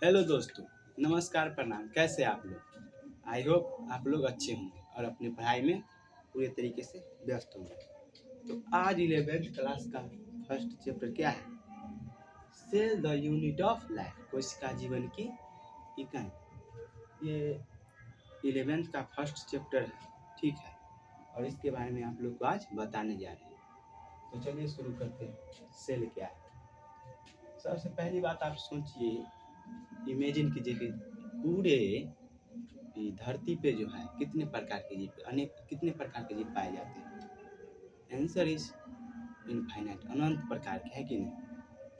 Hello दोस्तों, नमस्कार, प्रणाम। कैसे आप लोग? आई होप आप लोग अच्छे होंगे और अपनी पढ़ाई में पूरे तरीके से व्यस्त होंगे। तो आज 11th क्लास का फर्स्ट चैप्टर क्या है? Cell the unit of life, कोशिका जीवन की इकाई। ये 11th का फर्स्ट चैप्टर है, ठीक है। और इसके बारे में आप लोग को आज बताने जा रहे हैं। तो चलिए शुरू करते हैं। सेल क्या है? सबसे पहली बात आप सोचिए, इमेजिन कीजिए कि पूरे धरती पे जो है कितने प्रकार के जीव, अनेक कितने प्रकार के जीव पाए जाते हैं? आंसर इज इनफाइनाइट, अनंत प्रकार के, है कि नहीं?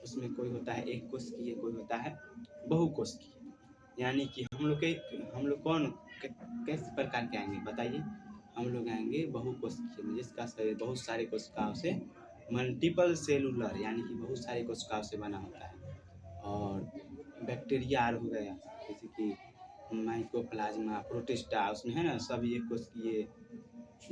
उसमें कोई होता है एक कोशिकीय, कोई होता है बहुकोशिकीय। यानी कि हम लोग कौन कैसे प्रकार के आएंगे बताइए? हम लोग आएंगे बहुकोशिकीय में, जिसका शरीर बहुत सारे कोशिकाओं से, मल्टीपल सेलुलर यानी कि बहुत सारे कोशिकाओं से बना होता है। और बैक्टीरिया हो गया, जैसे कि माइकोप्लाज्मा, प्रोटिस्टा, उसमें है ना, सब ये कोशिकीय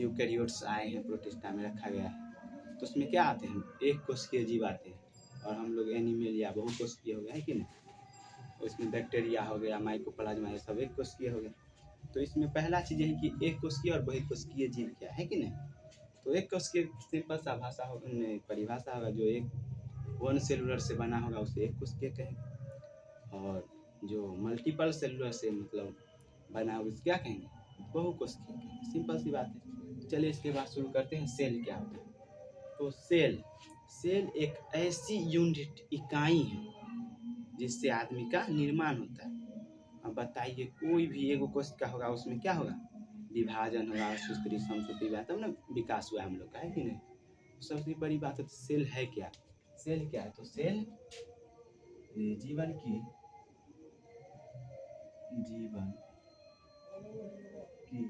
यूकेरियोट्स आए हैं, प्रोटिस्टा में रखा गया है। तो उसमें क्या आते हैं? एक कोशिकीय जीव आते हैं। और हम लोग एनिमल या बहुकोशिकीय हो गया, है कि नहीं? उसमें बैक्टीरिया हो गया, माइकोप्लाज्मा, ये सब एक कोशिकीय हो गया। तो इसमें पहला चीज़ है कि एक कोशिकीय और बहुकोशिकीय जीव क्या है कि नहीं? तो एक कोशिकीय सिंपल सा भाषा हो, परिभाषा होगा, जो एक वन सेलुलर से बना होगा उसे एक कोशिकीय कहेंगे। और जो मल्टीपल सेलुलर से मतलब बना उसे क्या कहेंगे? बहुकोशिकीय कहेंगे। सिंपल सी बात है। चलिए इसके बाद शुरू करते हैं, सेल क्या होता है। तो सेल सेल एक ऐसी यूनिट, इकाई है जिससे आदमी का निर्माण होता है। अब बताइए, कोई भी एगो कोशिका होगा, उसमें क्या होगा? विभाजन होगा, सुस्त्री समसूत्री हुआ, तब ना विकास हुआ हम लोग का, है कि नहीं? सबसे बड़ी बात है, तो सेल है क्या? सेल क्या है? तो सेल जीवन की जीवन की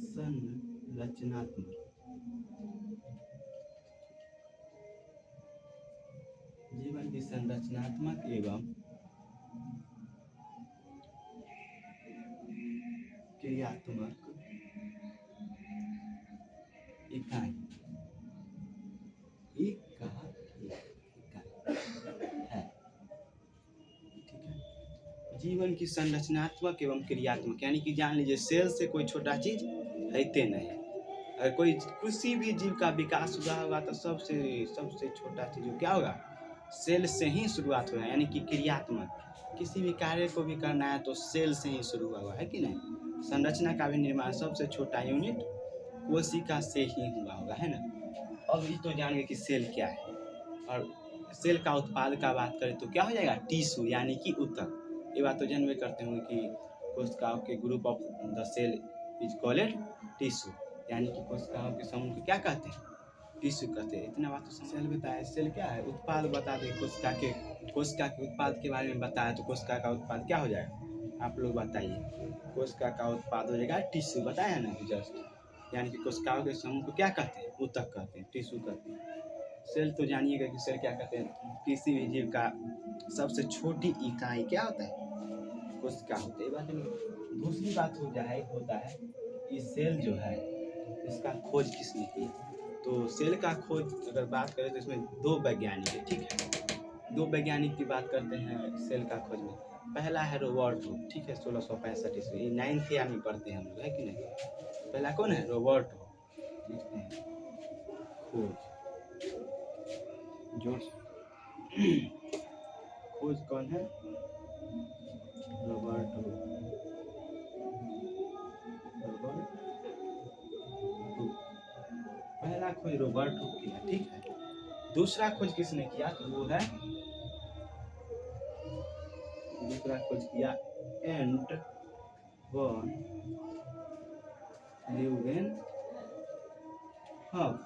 संरचनात्मक जीवन की संरचनात्मक एवं क्रियात्मक इकाई इकाई है, ठीक है। जीवन की संरचनात्मक एवं क्रियात्मक, यानी कि जान लीजिए, सेल से कोई छोटा चीज रहते नहीं है। अगर कोई किसी भी जीव का विकास हुआ होगा तो सबसे सबसे छोटा चीज क्या होगा? सेल से ही शुरुआत हुआ है, यानी कि क्रियात्मक। किसी भी कार्य को भी करना है तो सेल से ही शुरू हुआ है कि नहीं? संरचना का भी निर्माण सबसे छोटा यूनिट कोशिका से ही हुआ होगा, है ना? अब ये तो जान गए कि सेल क्या है। और सेल का उत्पाद का बात करें तो क्या हो जाएगा? टिश्यू, यानी कि ऊतक। ये बात तो जानवे करते होंगे कि कोशिकाओं के group of the cell is called tissue, यानी कि कोशिकाओं के समूह को क्या कहते हैं? टिश्यू कहते हैं। इतना बात तो सेल बताया। सेल क्या है? उत्पाद बता दे कोशिका के उत्पाद के बारे में बताया, तो कोशिका का उत्पाद क्या हो जाएगा? आप लोग बताइए। कोशिका का उत्पाद हो जाएगा टिश्यू, बताया ना जस्ट। यानी कि कोशिकाओं के समूह को क्या कहते हैं? ऊतक कहते हैं, टिश्यू कहते हैं। सेल तो जानिएगा कि सेल क्या कहते हैं? किसी भी जीव का सबसे छोटी इकाई क्या होता है? कोशिका होती है। बात नहीं। दूसरी बात होता है कि सेल जो है, इसका खोज किसने किया? तो सेल का खोज अगर बात करें तो इसमें दो वैज्ञानिक है, ठीक है। दो वैज्ञानिक की बात करते हैं सेल का खोज में। पहला है रॉबर्ट हुक, ठीक है, 1665 ईस्वी, 9th ईयर में पढ़ते हैं हम लोग, है कि नहीं? पहला कौन है? Robert Hooke. लिखते हैं खोज, जो खोज कौन है? Robert Hooke. रॉबर्ट हुक, पहला खोज रॉबर्ट हुक किया, ठीक है। दूसरा खोज किसने किया? तो वो है, दूसरा खोज किया एंट वन ल्यूवेन हक,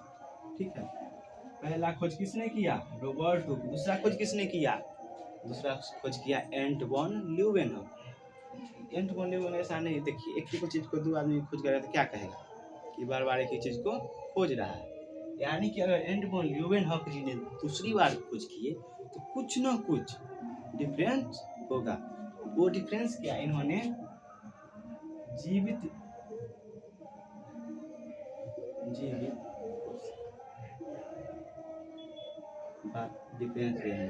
ठीक है। पहला खोज किसने किया? Robert Hooke. दूसरा खोज किसने किया? दूसरा खोज किया एंट वन ल्यूवेनहॉक। एंट वन ल्यूवेनहॉक ऐसा नहीं, देखिए, एक ही चीज को दो आदमी खोज करेगा तो क्या कहेगा? कि बार बार एक ही चीज को खोज रहा है। यानी कि अगर एंट वन ल्यूवेनहॉक जी ने दूसरी बार खोज किए तो कुछ ना कुछ डिफरेंस होगा। वो डिफरेंस क्या? इन्होंने जीवित जीवित बात डिफरेंस ये है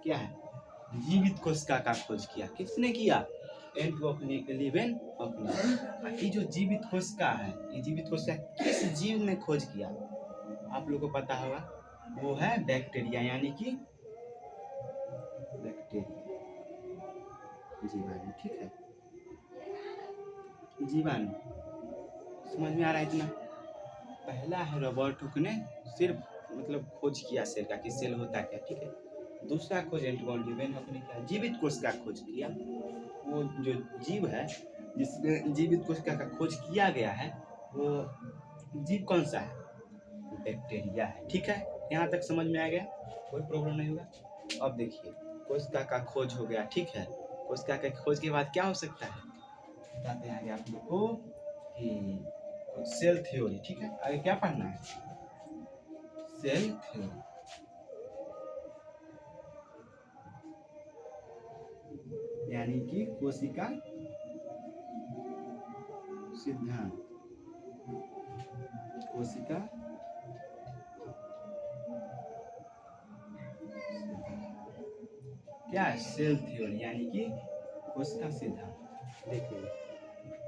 क्या है, जीवित कोशिका का खोज किया। किसने किया, एंटोलिवेन हॉकनी। ये जो जीवित कोशिका है, ये जीवित कोशिका किस जीव ने खोज किया, आप लोगों को पता होगा, वो है बैक्टीरिया, यानी कि बैक्टीरिया जीवाणु। ठीक है, जीवाणु समझ में आ रहा है इतना। पहला है रॉबर्ट हुक ने सिर्फ मतलब खोज किया सेल का कि सेल होता क्या। ठीक है, दूसरा खोज एंटोलिवेन हॉकनी ने किया, जीवित कोशिका खोज किया। वो जो जीव है जिसमें जीवित कोशिका का खोज किया गया है, वो जीव कौन सा है, बैक्टीरिया है। ठीक है, यहाँ तक समझ में आ गया, कोई प्रॉब्लम नहीं होगा। अब देखिए, कोशिका का खोज हो गया। ठीक है, कोशिका के खोज के बाद क्या हो सकता है, बताते हैं आगे आप लोग को कि सेल थ्योरी। ठीक है, आगे क्या पढ़ना है, सेल थ्योरी, यानी कि कोशिका सिद्धांत। कोशिका क्या है, सेल थ्योरी, यानी कि कोशिका सिद्धांत। देखिए,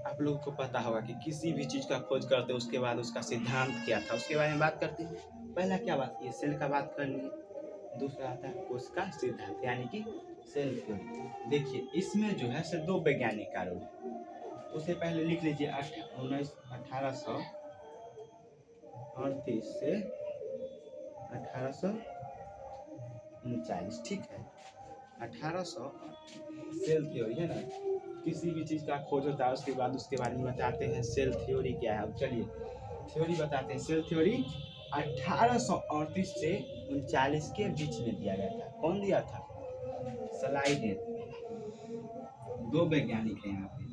आप लोगों को पता होगा कि किसी भी चीज का खोज करते हैं उसके बाद उसका सिद्धांत क्या था उसके बारे में बात करते हैं। पहला क्या बात की, सेल का बात कर लिए, दूसरा आता है कोशिका सिद्धांत, यानी कि सेल थ्योरी। देखिए, इसमें जो है सिर्फ दो वैज्ञानिक कारण है। उससे पहले लिख लीजिए 1838 से 1839। ठीक है, 1800 सेल थ्योरी है ना, किसी भी चीज का खोज होता है उसके बाद उसके बारे में बताते हैं सेल थ्योरी क्या है। अब चलिए थ्योरी बताते हैं। सेल थ्योरी 1838 से 39 के बीच में दिया गया था। कौन दिया था, स्लाइडेन। दो वैज्ञानिक हैं यहाँ पे,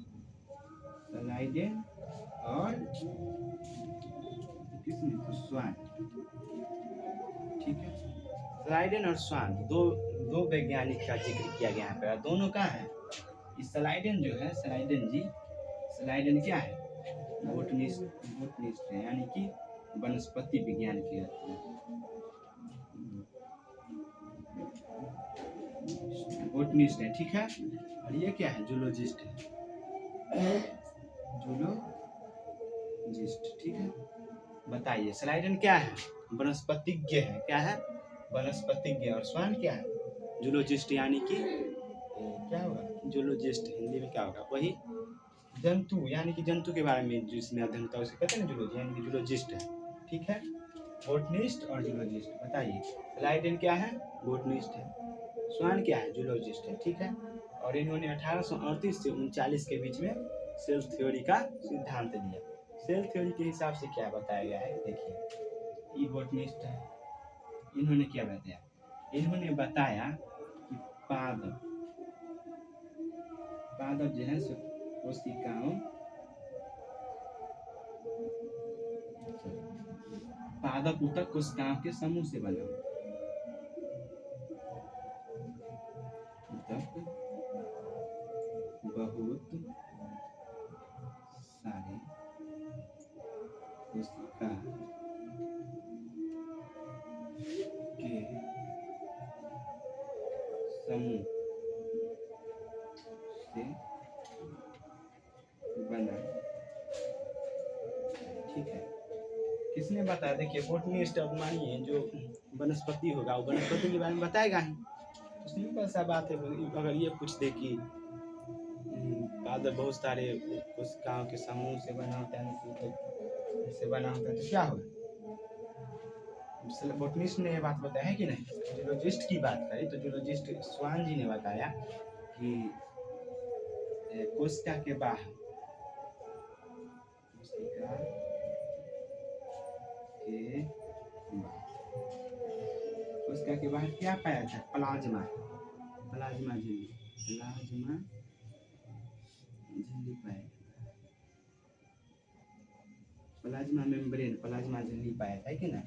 स्लाइडेन और किसने, तो स्वान। ठीक है, स्लाइडेन और स्वान, दो दो वैज्ञानिक का जिक्र किया गया यहाँ पे। दोनों का है, स्लाइडेन जो है, स्लाइडेन जी, स्लाइडेन क्या है, बोटनिस्ट है, यानी कि वनस्पति विज्ञान के बोटनिस्ट है। ठीक है, और ये क्या है, जूलॉजिस्ट है, जूलॉजिस्ट। ठीक है, बताइए स्लाइडेन क्या है, वनस्पतिज्ञ है। क्या है, वनस्पतिज्ञ। और स्वान क्या है, जूलॉजिस्ट, यानी कि क्या होगा, जूलॉजिस्ट हिंदी में क्या होगा, वही जंतु, यानी कि जंतु के बारे में जिसमें अध्ययन होता है उसे कहते हैं जूलॉजी, यानी कि जूलॉजिस्ट है। ठीक है, बोटनिस्ट और जूलॉजिस्ट। बताइए स्लाइडेन क्या है, बोटनिस्ट है, स्वान क्या है, जूलॉजिस्ट है। ठीक है, और इन्होंने 1838 से 39 के बीच में सेल थ्योरी का सिद्धांत दिया। सेल थ्योरी के हिसाब से क्या बताया गया है, देखिए, ये बोटनिस्ट है, इन्होंने क्या बताया, इन्होंने बताया कि पादप जो है कोशिकाओं, पादप ऊतक कोशिकाओं के समूह से बना, ऊतक बहुत सारे कोशिका के समूह से बना। ठीक है, किसने बताया, देखिए बोटनिस्ट। अब मानिए जो वनस्पति होगा वो वनस्पति के बारे में बताएगा ही, तो सिंपल सा बात है। अगर ये पूछ दे कि पादप बहुत सारे कोशिकाओं के समूह से बना होता है, से बना होता है, तो क्या होगा, बोटनिस्ट ने ये बात बताया है कि नहीं। जूलॉजिस्ट की बात करें तो जूलॉजिस्ट स्वान जी ने बताया कि कोशिका के बाहर, कोशिका के कोशिका के बाहर क्या पाया था, प्लाज्मा, प्लाज्मा झिल्ली, प्लाज्मा झिल्ली पाया, प्लाज्मा मेम्ब्रेन, प्लाज्मा झिल्ली पाया था कि ना,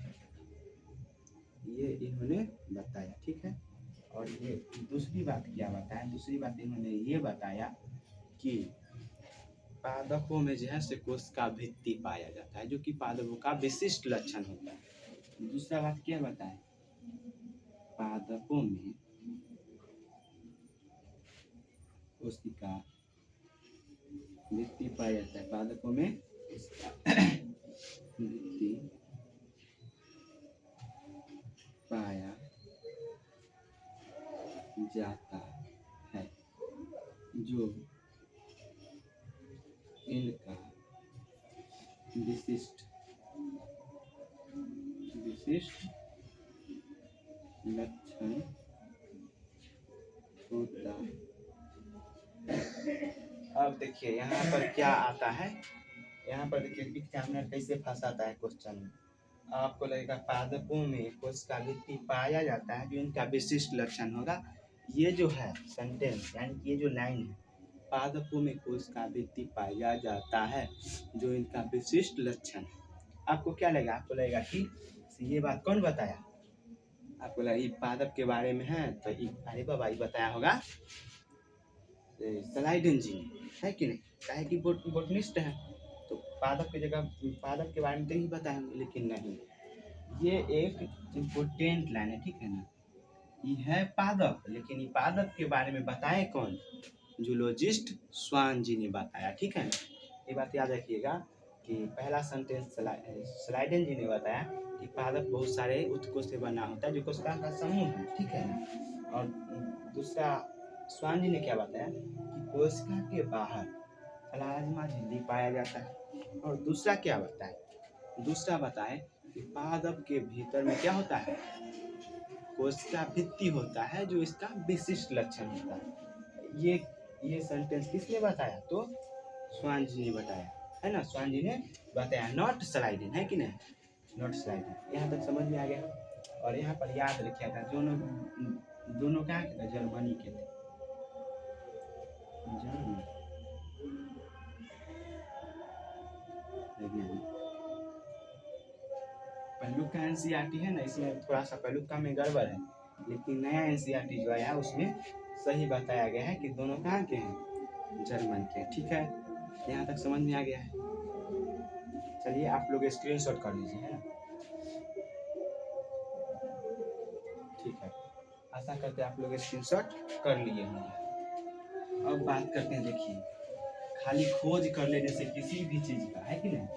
ये इन्होंने बताया। ठीक है, और ये दूसरी बात क्या बताया, दूसरी बात इन्होंने ये बताया कि पादपों में जो है से कोशिका भित्ति पाया जाता है, जो कि पादपों का विशिष्ट लक्षण होता है। दूसरा बात क्या बताया, पादपों में कोशिका वृत्ति पाया जाता है, पादपों में वृत्ति पाया जाता है, जो इनका विशिष्ट लक्षण होता है। अब देखिए यहाँ पर क्या आता है, यहाँ पर देखिए एग्जामिनर कैसे फंसाता है क्वेश्चन में। आपको लगेगा पादपों में कोशिका वृत्ति पाया जाता है, जो इनका विशिष्ट लक्षण होगा। ये जो है सेंटेंस, यानी कि ये जो लाइन है, पादपों में कोशिका वृत्ति पाया जाता है, जो इनका विशिष्ट लक्षण है। आपको क्या लगेगा? आपको लगेगा कि ये बात कौन बताया? आपको लगा ये पादप के बारे में है, तो अरे बाबा ये बताया होगा स्लाइडेन जी ने, है कि नहीं? काहे कि बोटनिस्ट है, तो पादप की जगह पादप के बारे में तो ही बताएंगे, लेकिन नहीं, ये एक इम्पोर्टेंट लाइन है, ठीक है ना? ये है पादप, लेकिन ये पादप के बारे में बताए कौन? जूलॉजिस्ट स्वान जी ने बताया, ठीक है ना? ये बात याद रखिएगा कि पहला सेंटेंस स्लाइडेन जी ने बताया कि पादप बहुत सारे उत्कों से बना होता है, जो कोशिका का समूह है, ठीक है ना? और दूसरा स्वान जी ने क्या बताया कि कोशिका के बाहर प्लाज्मा झिल्ली पाया जाता है। और दूसरा क्या बताए? दूसरा बताए कि पादप के भीतर में क्या होता है? कोशिका भित्ति होता है, जो इसका विशिष्ट लक्षण होता है। ये सेंटेंस किसने बताया? तो स्वान जी ने बताया, है ना? स्वान जी ने बताया, नॉट स्लाइडेन, है कि नहीं? Not Schleiden. यहाँ तक समझ में आ गया। और यहाँ पर याद रखिएगा, दोनों कहाँ के थे? जर्मनी के थे। पहलू का एनसीईआरटी है ना, इसमें थोड़ा सा पहलू का में गड़बड़ है, लेकिन नया एनसीईआरटी जो आया उसमें सही बताया गया है कि दोनों कहाँ के हैं? जर्मन के, ठीक है? यहाँ तक समझ में आ गया है। चलिए आप लोग स्क्रीनशॉट कर लीजिए, है ना? ठीक है, आशा करते हैं आप लोग स्क्रीनशॉट कर लिए होंगे। अब बात करते हैं, देखिए खाली खोज कर लेने से किसी भी चीज का, है कि नहीं?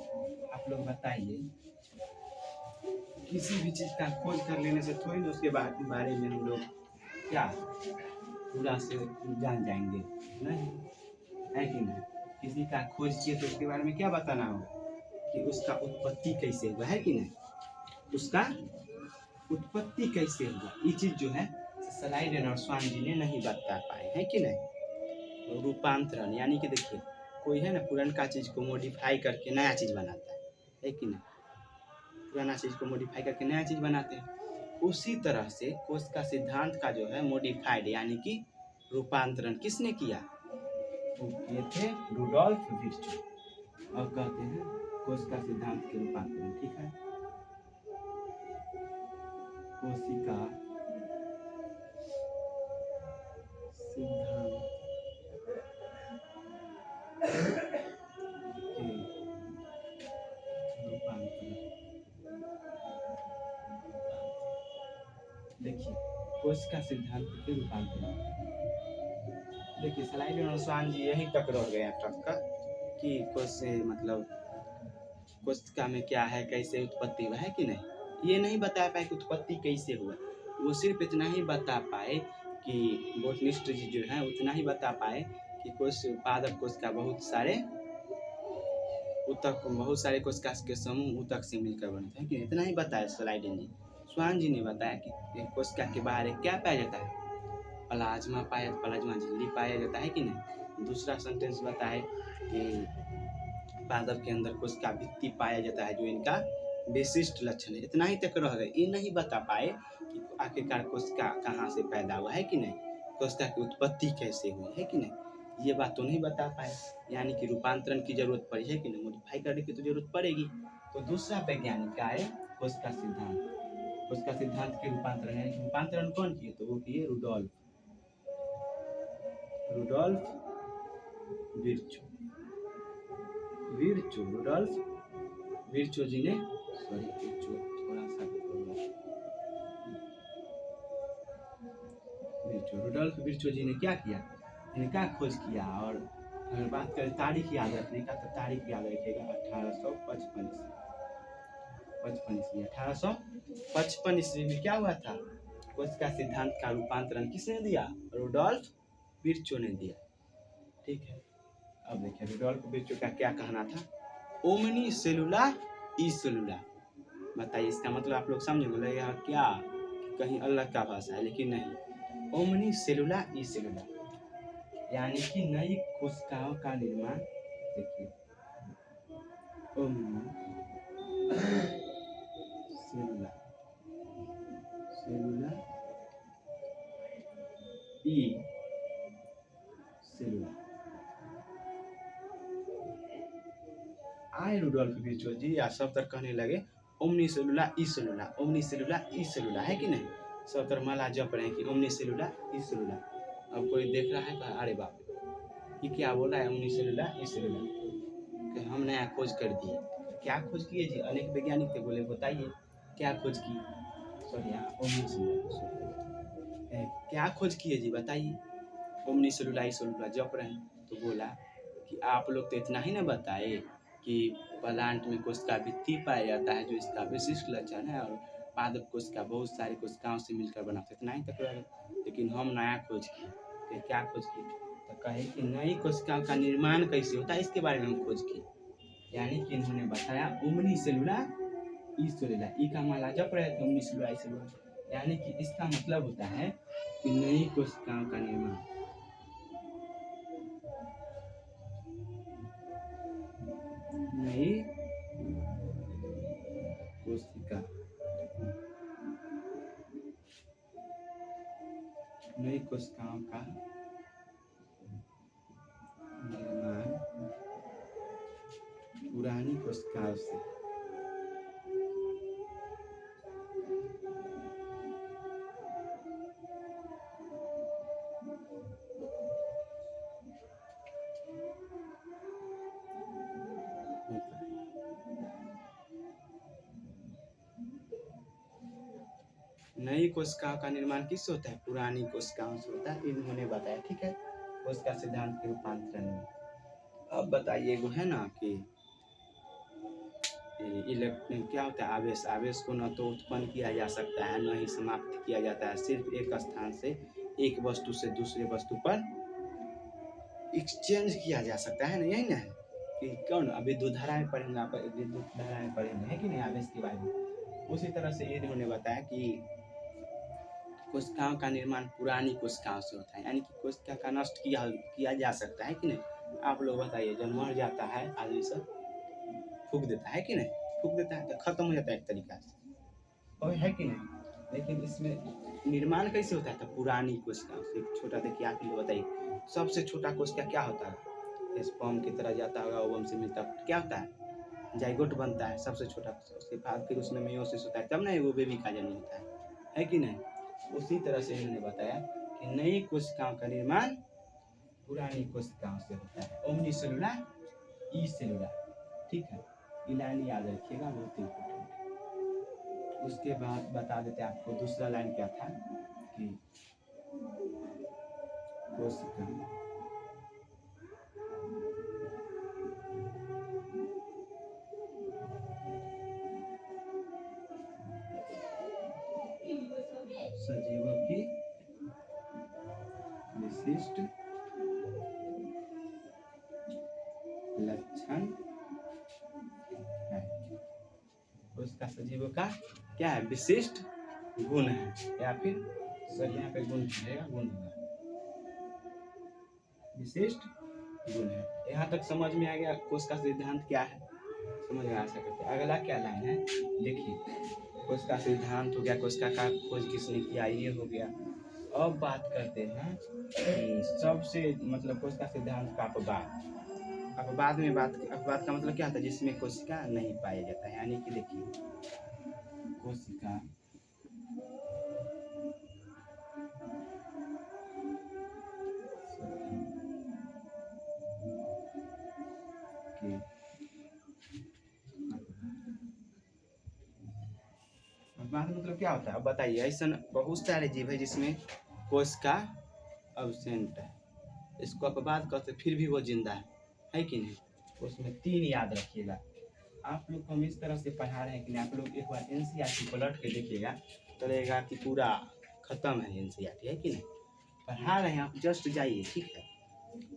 आप लोग बताइए, किसी भी चीज का खोज कर लेने से थोड़ी ना उसके बारे में हम लोग क्या पूरा से जान जाएंगे, नहीं, है कि नहीं? किसी का खोज किए तो उसके बारे में क्या बताना होगा कि उसका उत्पत्ति कैसे हुआ, है कि नहीं? उसका उत्पत्ति कैसे हुआ, ये चीज जो है स्लाइडेन और स्वान जी ने नहीं बता पाए, है कि नहीं? रूपांतरण, यानी कि देखिए कोई है ना पुराना चीज को मॉडिफाई करके नया चीज बनाता है कि नहीं? पुराना चीज को मॉडिफाई करके नया चीज बनाते हैं। उसी तरह से कोशिका सिद्धांत का जो है मॉडिफाइड, यानी कि रूपांतरण किसने किया? वो किए थे रुडोल्फ विर्चो। और कहते हैं कोशिका सिद्धांत के रूपांतरण, ठीक है? कोशिका सिद्धांत के रूपांतरण, देखिए कोशिका सिद्धांत के रूपांतरण, देखिए स्लाइडेन और स्वान जी यही तक रह गए तक का कि मतलब कोशिका में क्या है, कैसे उत्पत्ति हुआ, है कि नहीं? ये नहीं बता पाए कि उत्पत्ति कैसे हुआ। वो सिर्फ इतना ही बता पाए कि बोटनिस्ट जी जो है उतना ही बता पाए कि पादप कोशिका बहुत सारे कोशिका के समूह ऊतक से मिलकर बनते हैं, कि इतना ही बताया स्लाइडेन जी। स्वान जी ने बताया कि कोशिका के बाहर क्या पाया जाता है? प्लाज्मा झिल्ली पाया जाता है कि नहीं? दूसरा सेंटेंस बताए कि पादप के अंदर कोशिका भित्ति पाया जाता है, जो इनका विशिष्ट लक्षण है। इतना ही तक रह गए, ये नहीं बता पाए कि आखिरकार कोशिका कहाँ से पैदा हुआ, है कि नहीं? कोशिका की उत्पत्ति कैसे हुई, है कि नहीं? ये बात तो नहीं बता पाए, यानी कि रूपांतरण की जरूरत पड़ी, है कि नहीं? मॉडिफाई करने की तो जरूरत पड़ेगी। तो दूसरा वैज्ञानिक आए कोशिका सिद्धांत के रूपांतरण, यानी कि रूपांतरण कौन किए? तो वो किए रुडोल्फ विर्चो जी ने, थोड़ा सा रुडोल्फ विर्चो जी ने क्या किया? इनका खोज किया। और अगर बात करें तारीख याद रखने का, तो तारीख याद रखिएगा 1855 ईस्वी। 1855 ईस्वी में क्या हुआ था? कोशिका सिद्धांत का रूपांतरण किसने दिया? रुडोल्फ विर्चो ने दिया। ठीक है, अब देखिए रुडोल्फ विर्चो का क्या कहना था? ओमनी सेलुला ई सेलुला। बताइए इसका मतलब आप लोग समझे? बोलेगा क्या कि कहीं अलग का भाषा है, लेकिन नहीं। ओमनी सेलुला ई सेलुला यानी कि नई कोशिकाओं का निर्माण। देखिए ओमनी सेलुला सेलुला ई सेलुला। आए रुडोल्फ विर्चो जी या सब तक कहने लगे ओमनी सेलुला ई सेलुला, ओमनी सेलुला ई सेलुला, है कि नहीं? सब तरह माला जप रहे हैं कि ओमनी सेलुला ई सेलुला। अब कोई देख रहा है कहा अरे बाप रे, ये क्या बोला है ओमनी सेलुला ई सेलुला, कि हम नया खोज कर दिए। क्या खोज किए जी? अनेक वैज्ञानिक थे, बोले बताइए क्या खोज की? सॉरी ओमनी सेलुला, क्या खोज किए जी बताइए? ओमनी सेलुला ई सेलुला जप रहे हैं, तो बोला कि आप लोग तो इतना ही ना बताए कि प्लांट में कोशिका भित्ति पाया जाता है जो इसका विशिष्ट लक्षण है, और पादप कोशिका बहुत सारी कोशिकाओं से मिलकर बना, इतना ही तक रहे। लेकिन हम नया खोज किए। तो क्या खोज किए? तो कहे कि नई कोशिकाओं का निर्माण कैसे होता है, इसके बारे में हम खोज किए। यानी कि इन्होंने बताया ओमनी सेलुला ई सेलुला, ई का माला जप रहे थे ओमनी सेलुला ई सेलुला, यानी कि इसका मतलब होता है कि नई कोशिकाओं का निर्माण। नई कोशिका, नई कोशिकाओं का निर्माण पुरानी कोशिकाओं से। नई कोशिकाओं का निर्माण किससे होता है? पुरानी कोशिकाओं से होता है, इन्होंने बताया। ठीक है, कोशिका सिद्धांत के रूपांतरण में। अब बताइए वो है ना कि इलेक्ट्रॉन क्या होता है? आवेश। आवेश को न तो उत्पन्न किया जा सकता है, न ही समाप्त किया जाता है। सिर्फ एक स्थान से एक वस्तु से दूसरे वस्तु पर एक्सचेंज किया जा सकता है ना, यही ना है कि कौन अभी विद्युत धाराएं पढ़ेंगे आप, विद्युत धाराएं पढ़ेंगे, है कि नहीं, आवेश के बारे में। उसी तरह से इन्होंने बताया कि कोशिकाओं का निर्माण पुरानी कोशिकाओं से होता है, यानी कि कोशिका का नष्ट किया जा सकता है कि नहीं। आप लोग बताइए, जब मर जाता है आदमी सब फूक देता है कि नहीं, फूक देता है तो खत्म हो जाता है एक तरीका से, और है कि नहीं। लेकिन इसमें निर्माण कैसे होता है? तो पुरानी कोशिकाओं से। छोटा देखिए आप लोग बताइए, सबसे छोटा कोशिका क्या होता है? स्पर्म की तरह जाता होगा, ओवम से मिलता क्या होता है? जाइगोट बनता है, सबसे छोटा कोशिका। उसके बाद फिर उसमें मेयोसिस होता है, तब ना वो बेबी का जन्म होता है कि नहीं। उसी तरह से इन्होंने बताया कि नई कोशिकाओं का निर्माण पुरानी कोशिकाओं से होता है। ओमनी सेलुला ई सेलुला। ठीक है, ये लाइन याद रखिएगा, बहुत इंपॉर्टेंट है। उसके बाद बता देते हैं आपको दूसरा लाइन क्या था कि कोशिका सजीवों की विशिष्ट लक्षण है। उसका सजीवों का क्या है? विशिष्ट गुण है, या फिर सर यहाँ पे गुण रहेगा, गुण होगा, विशिष्ट गुण है। यहाँ तक समझ में आ गया कोशिका सिद्धांत क्या है? समझ में आ सकते। अगला क्या लाइन है देखिए, कोशिका सिद्धांत हो गया, कोशिका का खोज किसने किया, ये हो गया। अब बात करते हैं कि सबसे मतलब कोशिका सिद्धांत का अपवाद। अपवाद में अपवाद का मतलब क्या होता है? जिसमें कोशिका नहीं पाया जाता है, यानी कि देखिए कोशिका के अपवाद मतलब क्या होता है? अब बताइए। ऐसा बहुत सारे जीव है जिसमें कोशिका अब्सेंट है, इसको अपवाद करते फिर भी वो जिंदा है कि नहीं। उसमें 3 याद रखिएगा। आप लोग को हम इस तरह से पढ़ा रहे हैं कि नहीं, आप लोग एक बार एनसीईआरटी पलट के देखिएगा तो लगेगा कि पूरा खत्म है एनसीईआरटी, है कि नहीं। पढ़ा रहे हैं, आप जस्ट जाइए, ठीक है।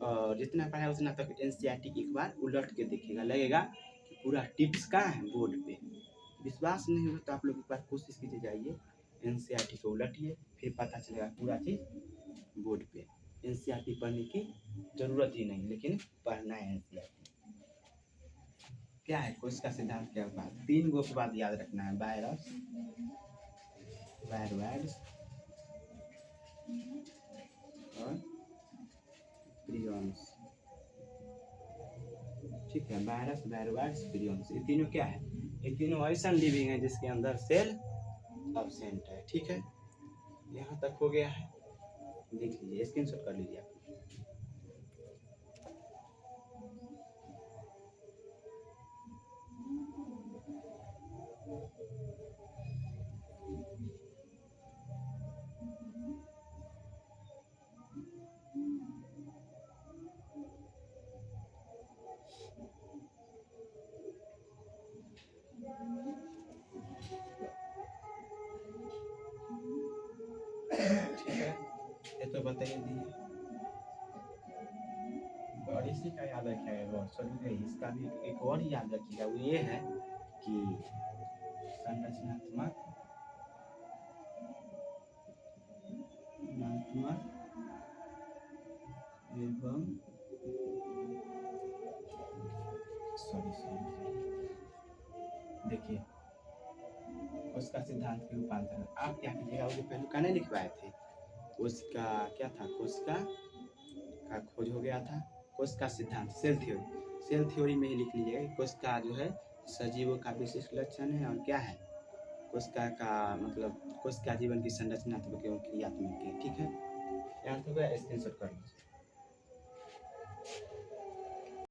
और जितना पढ़ा उतना तक एनसीईआरटी एक बार उलट के देखिएगा, लगेगा कि पूरा टिप्स कहाँ है बोर्ड पे। विश्वास नहीं हो तो आप लोग एक बार कोशिश कीजिए, जाइए एनसीईआरटी को उलटिए, फिर पता चलेगा पूरा चीज़ बोर्ड पे। एनसीईआरटी पढ़ने की जरूरत ही नहीं, लेकिन पढ़ना है एनसीईआरटी। क्या है कोश का सिद्धांत के बाद 3 गो के बाद याद रखना है, वायरस, वायरस और प्रियंस, ठीक है। वायरस, वायरस, प्रियंस, ये तीनों क्या है, ये तीनों ऐसा लिविंग है जिसके अंदर सेल अब्सेंट है, ठीक है। यहाँ तक हो गया है, देख लीजिए, स्क्रीनशॉट कर लीजिए आप। ठीक है, ये तो बताइए दिए, और इसी का याद रखिएगा। और सॉरी, इसका भी एक और याद रखिएगा, वो ये है कि संरचनात्मक एवं देखिए उसका सिद्धांत के रूपांतरण आप क्या कीजिएगा, वो पहले का नहीं लिखवाए थे, उसका क्या था, कोशिका का खोज हो गया था, कोशिका सिद्धांत, सेल थ्योरी, सेल थ्योरी में ही लिख लीजिएगा कि कोशिका जो है सजीवों का विशिष्ट लक्षण है, और क्या है कोशिका का मतलब कोशिका जीवन की संरचनात्मक एवं क्रियात्मक है, ठीक है। यहाँ तो स्क्रीनशॉट कर लीजिए।